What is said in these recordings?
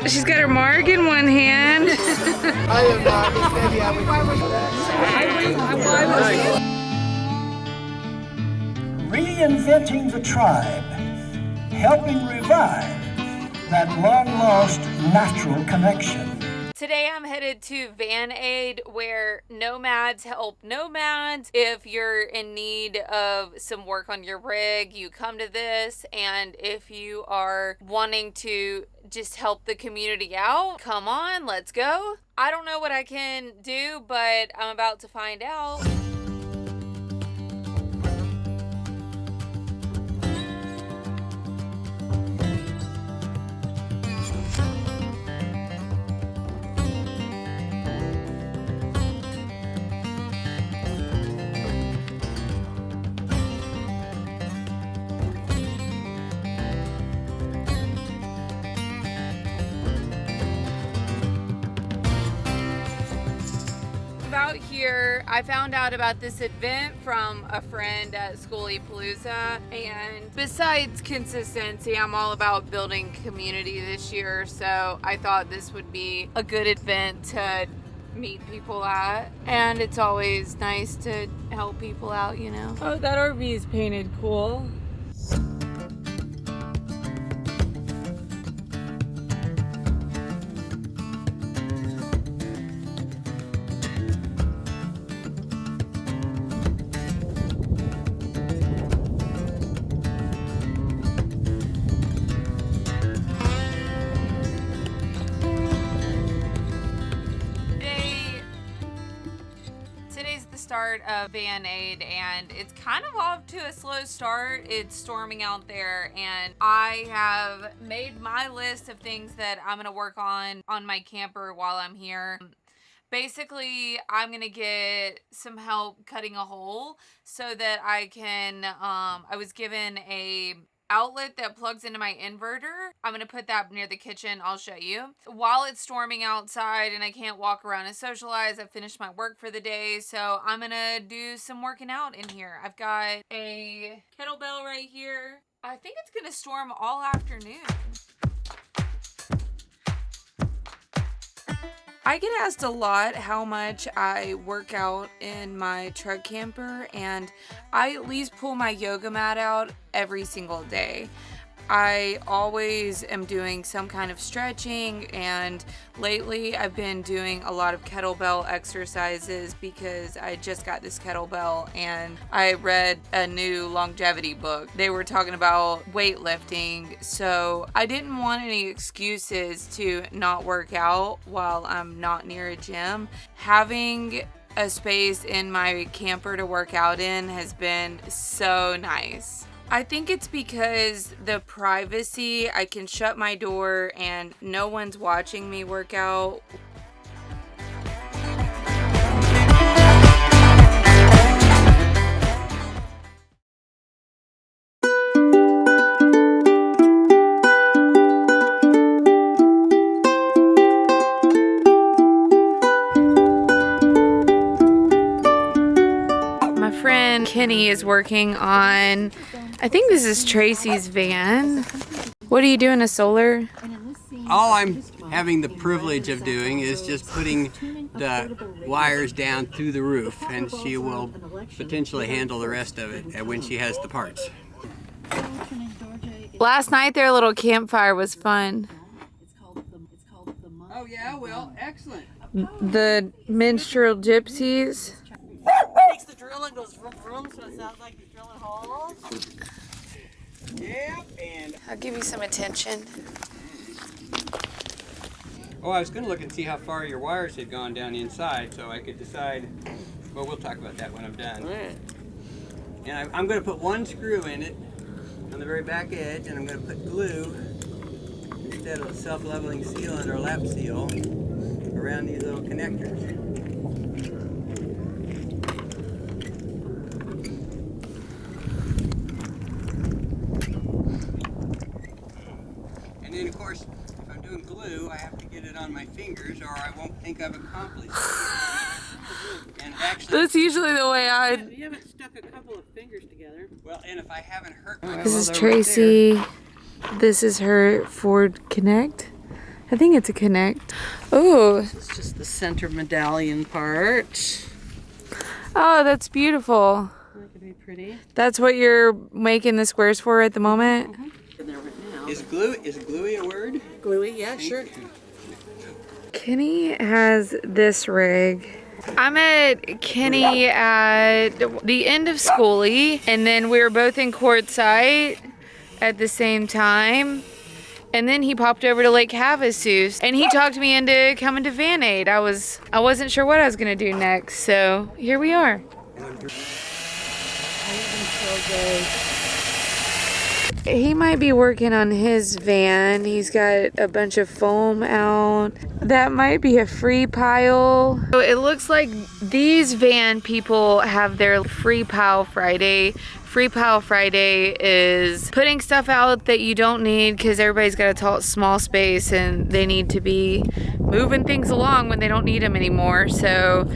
She's got her mark in one hand. I am not. Maybe Reinventing the tribe, helping revive that long-lost natural connection. Today I'm headed to Van Aid, where nomads help nomads. If you're in need of some work on your rig, you come to this. And if you are wanting to just help the community out, come on, let's go. I don't know what I can do, but I'm about to find out. Out here, I found out about this event from a friend at Schoolie Palooza, and besides consistency, I'm all about building community this year, so I thought this would be a good event to meet people at, and it's always nice to help people out, you know. Oh, that RV is painted cool. Start of Van Aid, and it's kind of off to a slow start. It's storming out there, and I have made my list of things that I'm gonna work on my camper while I'm here. Basically, I'm gonna get some help cutting a hole so that I can I was given a outlet that plugs into my inverter. I'm gonna put that near the kitchen. I'll show you. While it's storming outside and I can't walk around and socialize, I've finished my work for the day, so I'm gonna do some working out in here. I've got a kettlebell right here. I think it's gonna storm all afternoon. I get asked a lot how much I work out in my truck camper, and I at least pull my yoga mat out every single day. I always am doing some kind of stretching, and lately I've been doing a lot of kettlebell exercises because I just got this kettlebell and I read a new longevity book. They were talking about weightlifting, so I didn't want any excuses to not work out while I'm not near a gym. Having a space in my camper to work out in has been so nice. I think it's because the privacy, I can shut my door and no one's watching me work out. My friend Kenny is working on, I think this is Tracy's van. What are you doing, a solar? All I'm having the privilege of doing is just putting the wires down through the roof, and she will potentially handle the rest of it when she has the parts. Last night their little campfire was fun. Oh yeah, well, excellent. The minstrel gypsies. Takes the drill and goes vroom vroom, so it sounds like you're drilling holes. Yeah, and I'll give you some attention. oh, I was going to look and see how far your wires had gone down inside, so I could decide. Well, we'll talk about that when I'm done. All right. And I'm going to put one screw in it on the very back edge, and I'm going to put glue instead of a self-leveling sealant or lap seal around these little connectors. And then, of course, if I'm doing glue, I have to get it on my fingers, or I won't think I've accomplished it. And actually, That's usually the way You haven't stuck a couple of fingers together. well, and if I haven't hurt my This is Tracy. This is her Ford Connect. I think it's a Connect. Oh, It's just the center medallion part. oh, that's beautiful. That could be pretty. That's what you're making the squares for at the moment? In there right now. Is gluey a word? Gluey, yeah, sure. Kenny has this rig. I met Kenny at the end of schoolie, and then we were both in Quartzsite at the same time. And then he popped over to Lake Havasu, and he talked me into coming to Van Aid. I wasn't sure what I was gonna do next, so here we are. He might be working on his van. He's got a bunch of foam out. That might be a free pile. So it looks like these van people have their Free Pile Friday. Free Pile Friday is putting stuff out that you don't need because everybody's got a small space and they need to be moving things along when they don't need them anymore. So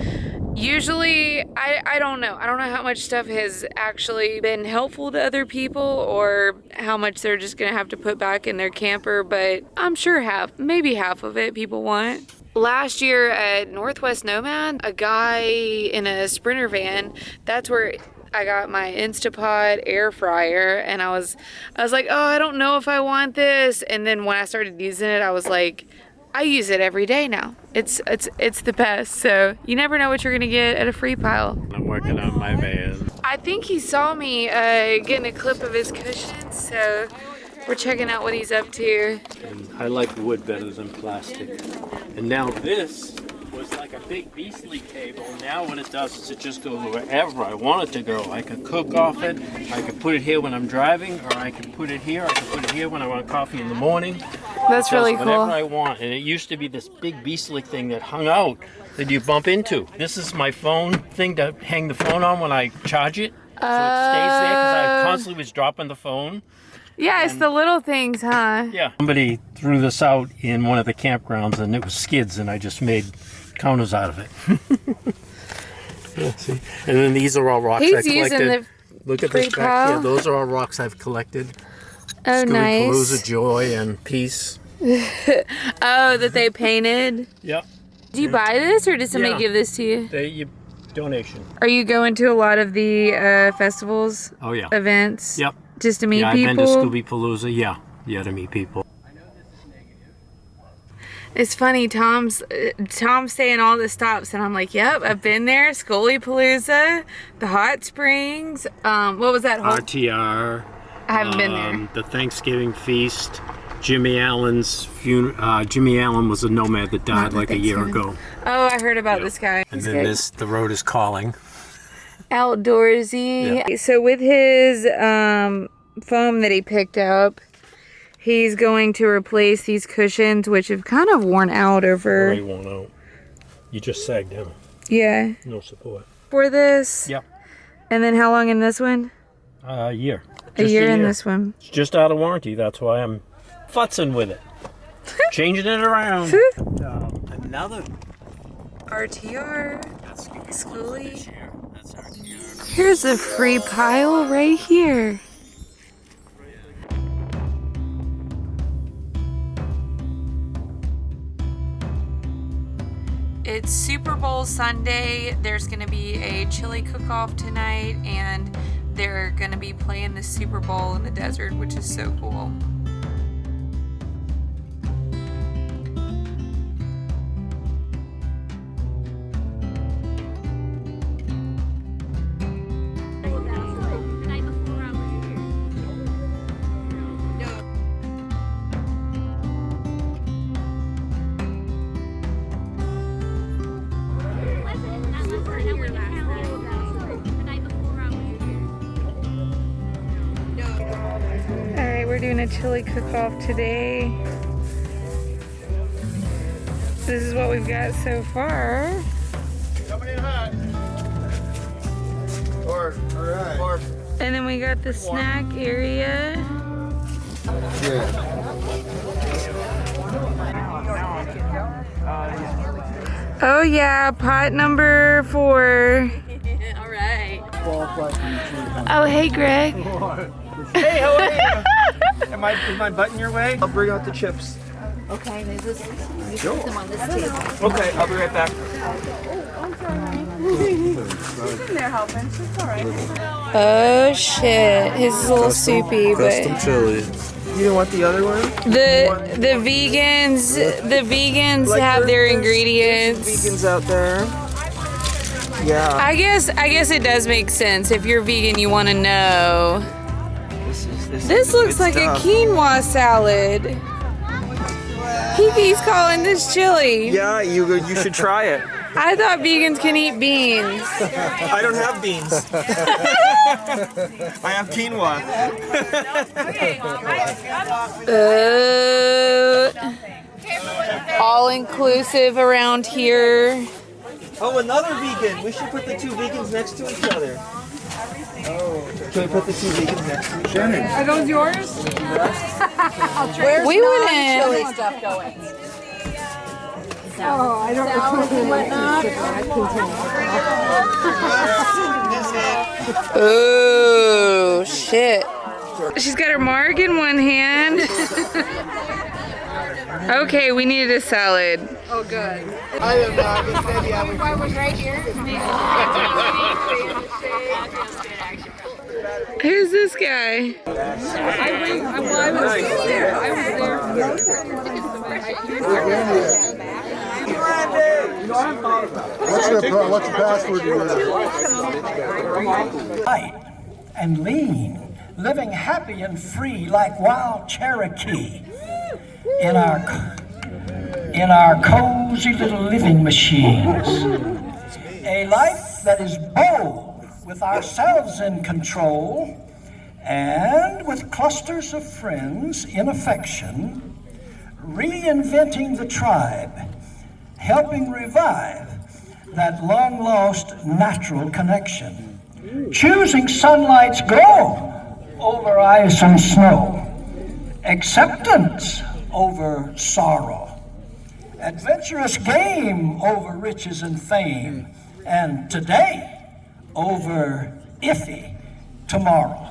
usually, I don't know. I don't know how much stuff has actually been helpful to other people or how much they're just gonna have to put back in their camper, but I'm sure maybe half of it people want. Last year at Northwest Nomad, a guy in a Sprinter van, that's where I got my Instapot air fryer, and I was like, oh, I don't know if I want this. And then when I started using it, I was like, I use it every day now. It's the best. So you never know what you're gonna get at a Free Pile. I'm working on my van. I think he saw me getting a clip of his cushions, so we're checking out what he's up to. And I like wood better than plastic. And now this was like a big beastly table. Now what it does is it just goes wherever I want it to go. I could cook off it. I could put it here when I'm driving, or I could put it here. I could put it here when I want coffee in the morning. That's really Whatever cool. I want. And it used to be this big beastly thing that hung out that you bump into. This is my phone thing to hang the phone on when I charge it. So it stays there because I constantly was dropping the phone. Yeah, it's the little things, huh? Yeah. Somebody threw this out in one of the campgrounds and it was skids and I just made counters out of it. Yeah, see? And then these are all rocks I He's collected. using the Look at Free this back here. Pile. Those are all rocks I've collected. Oh, nice. Palooza, joy and peace. Oh, that they painted. Yep. Did you buy this, or did somebody Yeah. give this to you? Donation. Are you going to a lot of the festivals, Oh yeah. events? Yep. Just to meet Yeah, I've people? been to Scooby Palooza. Yeah. Yeah, to meet people. It's funny, Tom's saying all the stops, and I'm like, yep, I've been there. Scully Palooza, the Hot Springs. What was that? RTR. I haven't been there. The Thanksgiving feast. Jimmy Allen's funeral. Jimmy Allen was a nomad that died Not the like a year Thanksgiving. ago. Oh, I heard about this guy. And He's then good. the road is calling. Outdoorsy. Yeah. So with his foam that he picked up, he's going to replace these cushions, which have kind of worn out over. Already worn out. You just sagged them. Yeah. No support. For this. Yep. And then how long in this one? A year. A year in this one. It's just out of warranty. That's why I'm futzing with it. Changing it around. Another. RTR. That's Schoolie. this year. That's RTR. Here's a Free Pile right here. It's Super Bowl Sunday. There's going to be a chili cook-off tonight, and they're going to be playing the Super Bowl in the desert, which is so cool. Alright, we're doing a chili cook-off today. This is what we've got so far. Coming in hot. Or And then we got the snack area. Oh yeah, pot number 4. All right. Oh hey Greg. Hey, how are you? Is my butt in your way? I'll bring out the chips. Okay, there's this. You put them on this table. Okay, I'll be right back. Oh shit, his is a little soupy, but chili. You didn't want the other one? the vegans have their ingredients. Vegans out there. Yeah. I guess it does make sense. If you're vegan, you want to know. This looks like a quinoa salad. He's calling this chili. Yeah, you should try it. I thought vegans can eat beans. I don't have beans. I have quinoa. All inclusive around here. Oh, another vegan. We should put the two vegans next to each other. Oh, can we put the two vegans next to each other? Are those yours? Where's We wouldn't. chili stuff going? Oh, I don't Oh shit. She's got her mark in one hand. Okay, we needed a salad. Oh, good. I was right here. Who's this guy? What's your password? Light and lean, living happy and free like wild Cherokee in our cozy little living machines. A life that is bold, with ourselves in control, and with clusters of friends in affection, reinventing the tribe, helping revive that long-lost natural connection, choosing sunlight's glow over ice and snow, acceptance over sorrow, adventurous game over riches and fame, and today over iffy tomorrow.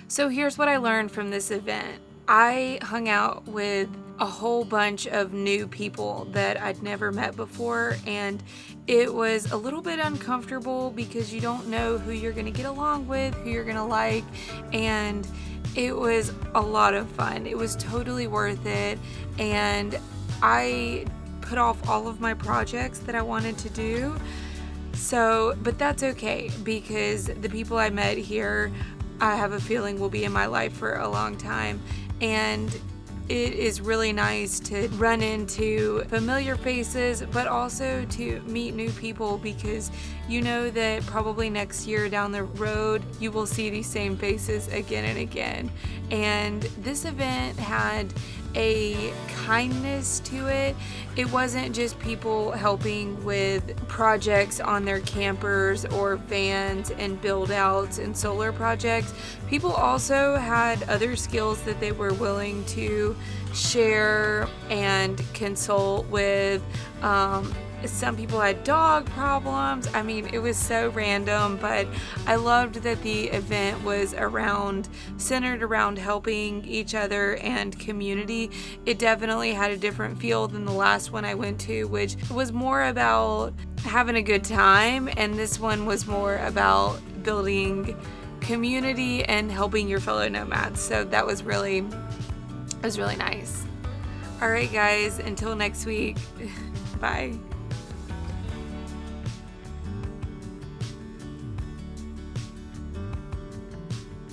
So here's what I learned from this event. I hung out with a whole bunch of new people that I'd never met before, and it was a little bit uncomfortable because you don't know who you're gonna get along with, who you're gonna like, and it was a lot of fun. It was totally worth it, and I put off all of my projects that I wanted to do. So, but that's okay because the people I met here, I have a feeling will be in my life for a long time, and it is really nice to run into familiar faces, but also to meet new people, because you know that probably next year down the road you will see these same faces again and again. And this event had a kindness to it. It wasn't just people helping with projects on their campers or vans and build outs and solar projects. People also had other skills that they were willing to share and consult with. Some people had dog problems. I mean, it was so random, but I loved that the event was centered around helping each other and community. It definitely had a different feel than the last one I went to, which was more about having a good time, and this one was more about building community and helping your fellow nomads. So that was really nice. All right, guys, until next week, bye.